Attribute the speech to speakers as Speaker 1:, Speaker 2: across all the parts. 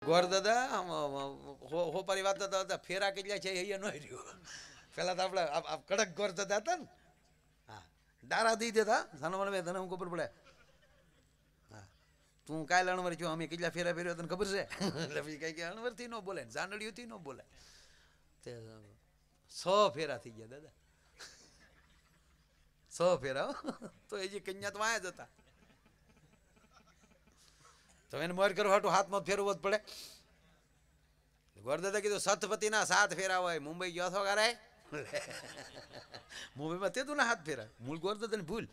Speaker 1: ગોર દાદા હોપારી વાત હતા ફેરા કેટલા છે એ ન રહ્યું. પેલા તો આપણે કડક ગોર દાદા હતા ને, હા ડારા દઈ દેતા સાનો મને તને હું ખબર પડે. હા તું કાલે અણવર છો અમે કેટલા ફેરા ફેર્યો તને ખબર છે. એટલે પછી કઈ કે અણવરથી ન બોલે ને જાનડીઓથી ન બોલે. તે 100 ફેરા થઈ ગયા દાદા, 100 ફેરા. તો એ જે કન્યા તો વાયા જ હતા. તો એને મોર કરવા હાટું હાથમાં ફેરવવો જ પડે. ગોરદાદા કીધું સતપતિના 7 ફેરા હોય. મુંબઈ ગયો છો કારે? મુંબઈમાં તે તું ના હાથ ફેરા મૂળ ગોરદાદાની ભૂલ.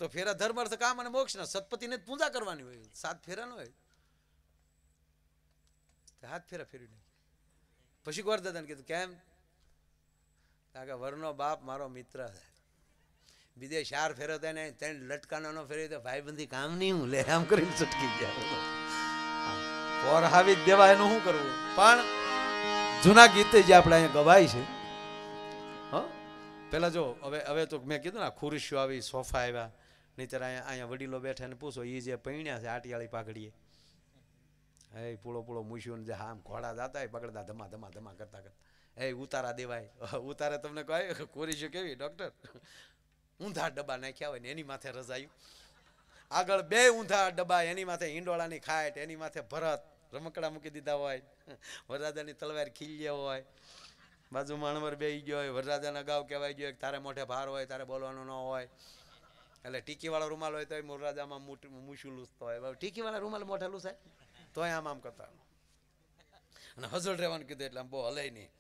Speaker 1: તો ફેરા ધર્મ અર્થ કામ અને મોક્ષ ના સતપતિને જ પૂજા કરવાની હોય. 7 ફેરા ન હોય. હાથ ફેરા ફેરવી નહીં. પછી ગોરદાદાને કીધું કેમ? વરનો બાપ મારો મિત્ર છે, બીજે 4 ફેરો તેને 3 લટકાનો નો ફેરવી તો ભાઈબંધી કામ નહીં. હું લે આમ કરીને છટકી ગયા. પોર હાવી જ દેવા એનું શું કરવું. પણ જૂના ગીતે જે આપણે અહીંયા ગવાય છે. હ પેલા જો હવે તો મેં કીધું ને ખુરશીઓ આવી, સોફા આવ્યા. નહીંતર અહીંયા વડીલો બેઠા ને પૂછો એ જે પૈણ્યા છે આટિયાળી પાઘડીએ, હે પૂળો પૂળો મૂછ્યું જે આમ ઘોડા જાતા હોય પકડતા ધમા ધમા ધમા કરતા કરતા એ ઉતારા દેવાય. ઉતારે તમને કહે ખુરશીઓ કેવી ડૉક્ટર? ઊંધા ડબ્બા નાખ્યા હોય ને એની માથે રજાયું, આગળ 2 ઊંધા ડબ્બા, એની માથે હિંડોળાની ખાટ, એની માથે ભરત રમકડા મૂકી દીધા હોય, વરરાજાની તલવાર ખીલ્યો હોય, બાજુમાં અણવર બેહી ગયો હોય, વરરાજાના ગાવ કહેવાય ગયો તારે મોઢે ભાર હોય તારે બોલવાનું ન હોય. એટલે ટીકીવાળો રૂમાલ હોય તોય વરરાજામાં મૂછું લૂસતો હોય. ટીકીવાળા રૂમાલ મોઢે લૂસાય તોય આમ કરતા. અને હજળ રહેવાનું કીધું એટલે આમ બહુ હલાય નહીં.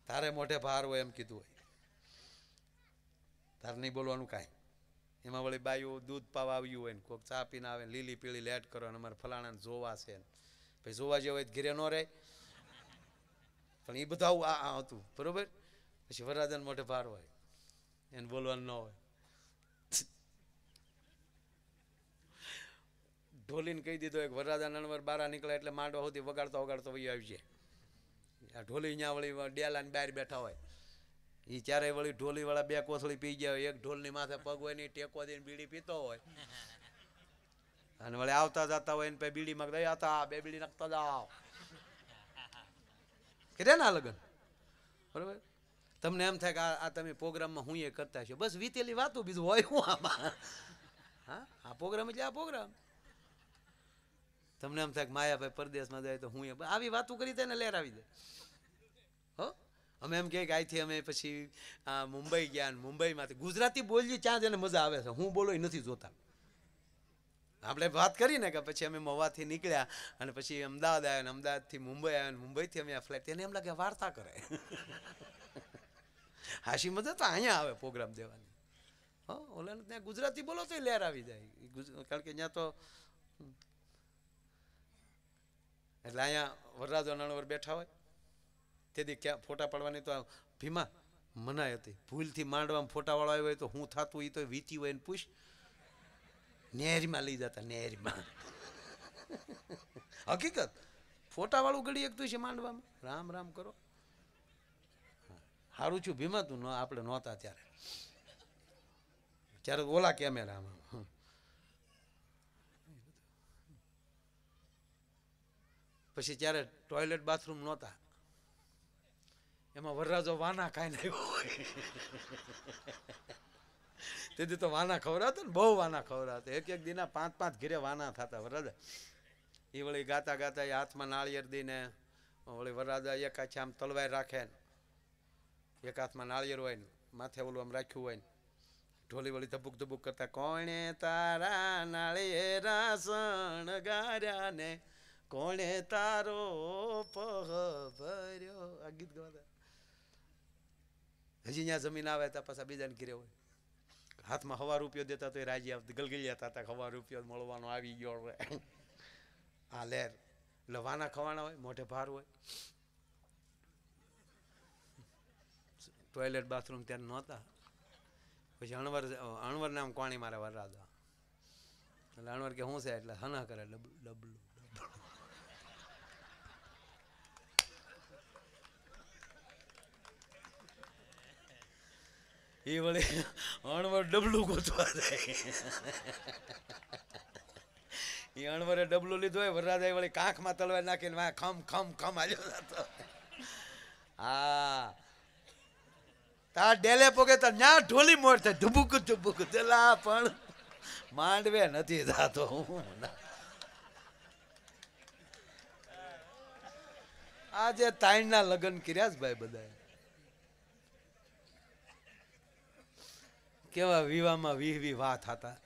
Speaker 1: તારે મોઢે ભાર હોય એમ કીધું હોય, તારે નહીં બોલવાનું કાંઈ. એમાં વળી બાયું દૂધ પાવા આવ્યું હોય ને કોઈક ચા પીને આવે ને લીલી પીળી લેટ કરો ને અમારે ફલાણાને જોવા છે ને પછી જોવા જેવું હોય ઘેરે ન રહે. પણ એ બધા આ હતું બરોબર. પછી વરરાજાને મોઢે ભાર હોય એને બોલવાનું ન હોય. ઢોલીને કહી દીધો એક વરરાજા નણવર બારા નીકળે એટલે માંડવા સુધી વગાડતો વગાડતો વહી આવી જાય. આ ઢોલી અહીંયા વળી ડેલાની બહાર બેઠા હોય. એ ચારે વળી ઢોલી વાળા 2 કોથળી પી ગયા હોય. એક ઢોલની માથે પગ હોય ને ટેકો દઈને બીડી પીતો હોય. અને વળી આવતા જતા હોય ને પછી બીડીમાં દઈ હતા 2 બીડી નાખતા જાઓ. કે ના લગન બરોબર. તમને એમ થાય કે આ તમે પ્રોગ્રામમાં હું એ કરતા છો, બસ વીતેલી વાતો, બીજું હોય હું આમાં. હા આ પ્રોગ્રામ એટલે આ પ્રોગ્રામ. તમને એમ થાય કે માયાભાઈ પરદેશમાં જાય તો હું આવી વાતો કરી દે ને લેર આવી જાય. હો અમે એમ કે અહીંથી અમે પછી મુંબઈ ગયા, મુંબઈમાંથી ગુજરાતી બોલીએ ત્યાં જ એને મજા આવે છે. હું બોલો નથી જોતા. આપણે વાત કરીને કે પછી અમે મવાથી નીકળ્યા અને પછી અમદાવાદ આવ્યા, ને અમદાવાદથી મુંબઈ આવ્યા, ને મુંબઈથી અમે આ ફ્લાઇટ. એને એમ લાગે વાર્તા કરે. હાશી મજા તો અહીંયા આવે પ્રોગ્રામ દેવાની. હો ઓલાને ત્યાં ગુજરાતી બોલો તો લેર આવી જાય. કારણ કે ત્યાં તો એટલે અહીંયા વરરાજો નણવર બેઠા હોય. તેથી ક્યાં ફોટા પાડવાની તો ભીમા મનાઈ હતી. ભૂલથી માંડવામાં ફોટાવાળો આવ્યો હોય તો હું થતું એ તો વીતી હોય ને પૂછ. નેરમાં લઈ જતા નેરમાં. હકીકત ફોટાવાળું ઘડી એક તું છે માંડવામાં. રામ રામ કરો. સારું છું ભીમા તું આપણે નહોતા ત્યારે ઓલા કેમેરામાં. પછી ત્યારે ટોયલેટ બાથરૂમ નહોતા. એમાં વરરાજો વાના ખાઈને આવ્યો હોય. તેથી તો વાના ખવડાવતા ને, બહુ વાના ખવડાવતા. એક દિના 5 ઘેરે વાના થતા વરરાજા. એ વળી ગાતા ગાતા એ હાથમાં નાળિયેર દઈને વળી વરરાજા એક હાથે આમ તલવાર રાખે ને એક હાથમાં નાળિયેર હોય ને માથે ઓલું આમ રાખ્યું હોય ને ઢોલી વળી ધબુક ધબુક કરતા કોણે તારા નાળિયેરા શણગાર્યા ને કોણે તારો પહ ભર્યો. આ ગીત ગાતા. હજી અહીંયા જમીન આવે ત્યાં પાછા બીજાને ઘીરે હોય. હાથમાં 1,000 રૂપિયો દેતા તો એ રાજી આવતી ગલગલિયા થતા. 1,000 રૂપિયો મળવાનો આવી ગયો. હા લેર એટલે વાના ખવાના હોય, મોઢે ભાર હોય. ટોયલેટ બાથરૂમ ત્યાં નહોતા. પછી અણવર નામ કોણી મારે વરરાજા. એટલે અણવર કે શું છે એટલે હના કરે ડબલું. એ વળી અણવર ડબલું ગોતવા જાય. એ અણવરે ડબલું લીધું હોય વરરાજાએ વળી કાંખમાં તલવાર નાખીને વાહ ખમ ખમ ખમ હાલ્યો જતો. હા તાર ડેલે પોગે તો ન્યા ઢોલી મોર થાય ધુબુક ધુબુક તેલા પણ માંડવે નથી જાતો. આજે તાઈના લગ્ન કર્યા જ ભાઈ બધા કેવા વિવાહમાં વી વાત હતા.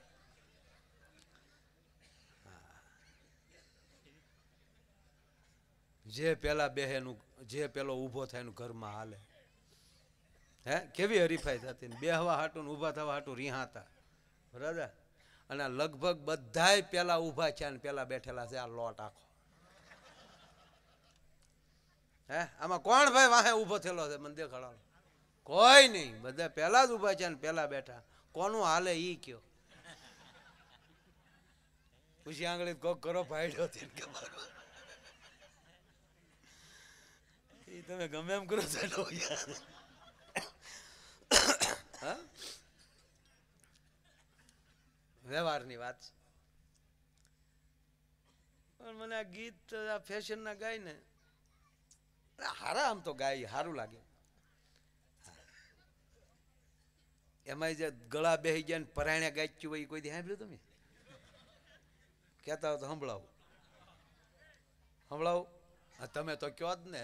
Speaker 1: જે પેલા બેહેનું જે પેલો ઊભો થાય એનું ઘરમાં હાલે. હે કેવી હરીફાઈ થતી ને બેહવા હાટું ને ઊભા થવા હાટું રિહાતા બરાબર. અને લગભગ બધાય પેલા ઊભા છે ને પેલા બેઠેલા છે. આ લોટ આખો હે આમાં કોણ ભાઈ વાહે ઊભો થયેલો છે મને દેખાડો. કોઈ નહીં, બધા પેલા જ ઊભા છે ને પેલા બેઠા. કોનું હાલે ઈ કયો ખુશી આંગળી કોક કરો ભાઈડો એ તમે ગમે એમ કરો છો. વ્યવહારની વાત છે. પણ મને આ ગીત આ ફેશન ના ગાય ને હારા આમ તો ગાય સારું લાગે. એમાં જે ગળા બેહી ગયા ને પરાયણે ગાચ્યું હોય કોઈ દી સાંભળ્યું તમે? કહેતા હોય તો સંભળાવું સંભળાવું. તમે તો કયો જ ને.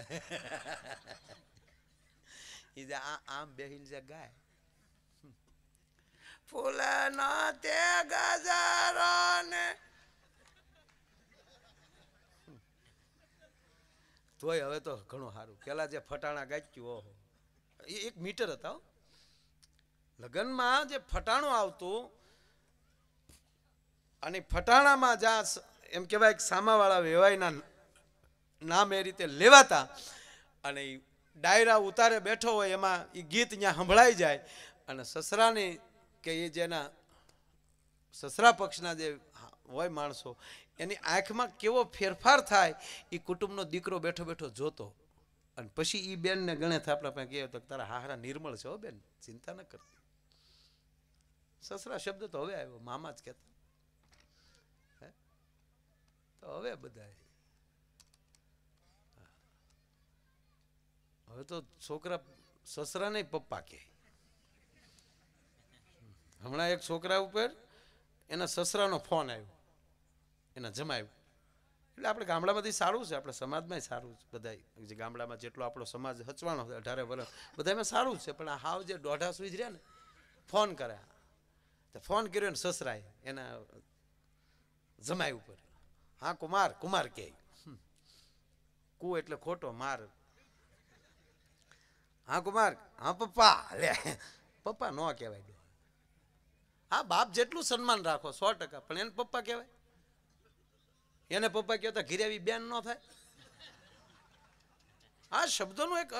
Speaker 1: એ જે આમ બેહીને જે ગાય ફૂલનો તે ગજારો ને તોય હવે તો ઘણું સારું. પેલા જે ફટાણા ગાચ્યું ઓહો એ એક મીટર હતા. લગ્નમાં જે ફટાણું આવતું અને ફટાણામાં જ્યાં એમ કહેવાય સામાવાળા વેવાઈના નામ એ રીતે લેવાતા અને ડાયરા ઉતારે બેઠો હોય એમાં એ ગીત ત્યાં સંભળાઈ જાય અને સસરાની કે એ જેના સસરા પક્ષના જે હોય માણસો એની આંખમાં કેવો ફેરફાર થાય એ કુટુંબનો દીકરો બેઠો બેઠો જોતો. અને પછી એ બેનને ગણે આપણા પાસે કહે તો તારા હારા નિર્મળ છે હો બેન, ચિંતા ન કરતી. સસરા શબ્દ તો હવે આવ્યો, મામા જ કહેતા. તો હવે બધા હવે તો છોકરા સસરાને પપ્પા કહે. હમણાં એક છોકરા ઉપર એના સસરાનો ફોન આવ્યો, એના જમાયો. એટલે આપણે ગામડામાંથી સારું છે, આપણે સમાજમાં સારું છે. બધા જે ગામડામાં જેટલો આપણો સમાજ હચવાનો છે 18 વર્ષ બધામાં સારું છે. પણ આ હાવ જે દોઢા સુઈ જ રહ્યા ને ફોન કરે, તો ફોન કર્યો ને સસરાએ એના જમાઈ ઉપર. હા કુમાર, કુમાર કહે. કુ એટલે ખોટો, માર. હા કુમાર, હા પપ્પા. લે પપ્પા ન કહેવાય. હા બાપ જેટલું સન્માન રાખો 100%, પણ એને પપ્પા કહેવાય? એને પપ્પા કહેતા ઘીરેવી બેન ન થાય? આ શબ્દોનું એક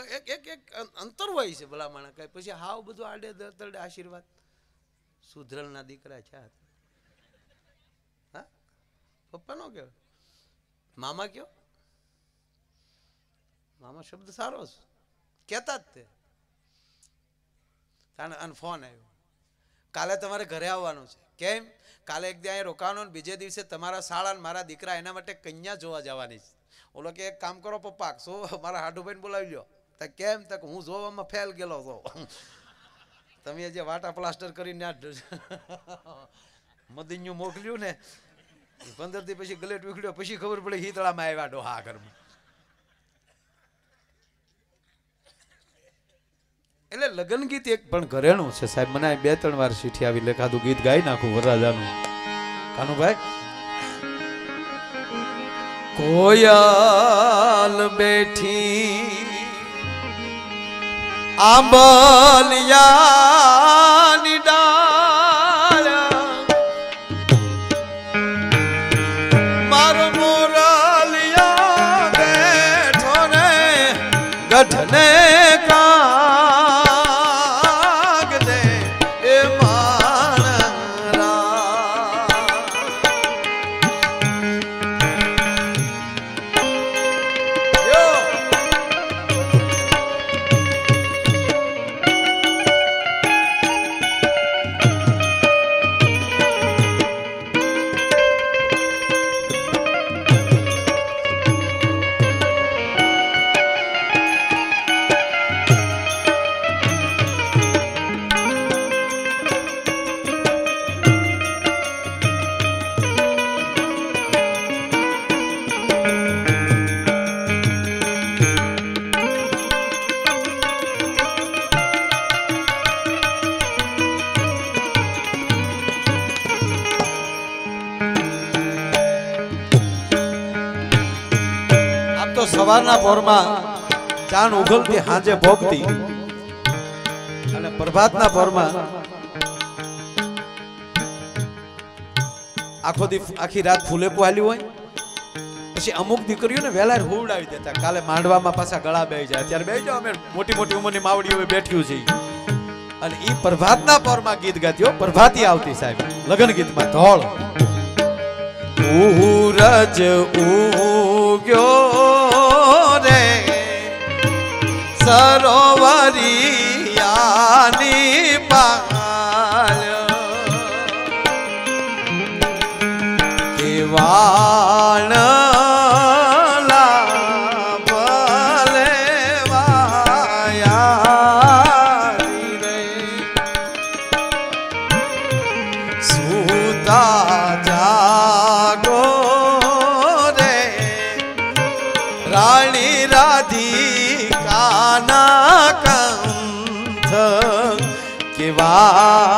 Speaker 1: અંતર હોય છે ભલામણ. કઈ પછી હાવ બધું આડે તરડે આશીર્વાદ. સુધરલના દીકરા છે. હા પપ્પા નો કહેવાય, મામા કયો. મામા શબ્દ સારો છે, કહેતા જ તે. અને ફોન આવ્યો, કાલે તમારે ઘરે આવવાનું છે. કેમ? કાલે એક ત્યાં રોકાવાનું, બીજે દિવસે તમારા શાળા મારા દીકરા એના માટે કન્યા જોવા જવાની છે. ઓલો કે એક કામ કરો પપ્પા, શું મારા હાડુભાઈને બોલાવી લો. તો કેમ? તો હું જોવામાં ફેલ ગયેલો છો. તમે જે વાટા પ્લાસ્ટર કરીને મદિન્યું મોકલ્યું ને 15 દી પછી ગલેટ વિખડ્યો, પછી ખબર પડે હિતળામાં આવ્યા ડોહા ઘરમાં. એટલે લગ્ન ગીત એક પણ ઘરેણું છે સાહેબ. મને 2-3 વાર સીઠી આવી લેખાતું ગીત ગાઈ નાખું વરરાજાનું. કાનુભાઈ, કોયલ બેઠી આંબલિયાની ડાળ, મારો મોરલિયા બેઠો ને ગઢને સવારના પોરમાં ચાંદ ઉગલતી હાંજે ભોગતી અને પ્રભાતના પોરમાં આખી રાત ફૂલેકું હાલ્યું હોય પછી અમુક દીકરીઓને વહેલા હુવડાવી દેતા કાલે માંડવામાં પાછા ગળા બેહી જાય ત્યારે બેહી જાઓ અમે મોટી મોટી ઉંમરની માવડીઓ બેઠ્યું છે અને ઈ પ્રભાતના પોરમાં ગીત ગાતી હો પ્રભાતી આવતી સાહેબ લગ્ન ગીતમાં ધોળ ઉરજ ઉગ્યો રે સરોવરિયાની પાલ કેવાણ રાણી રાધિકાના કંથ કેવા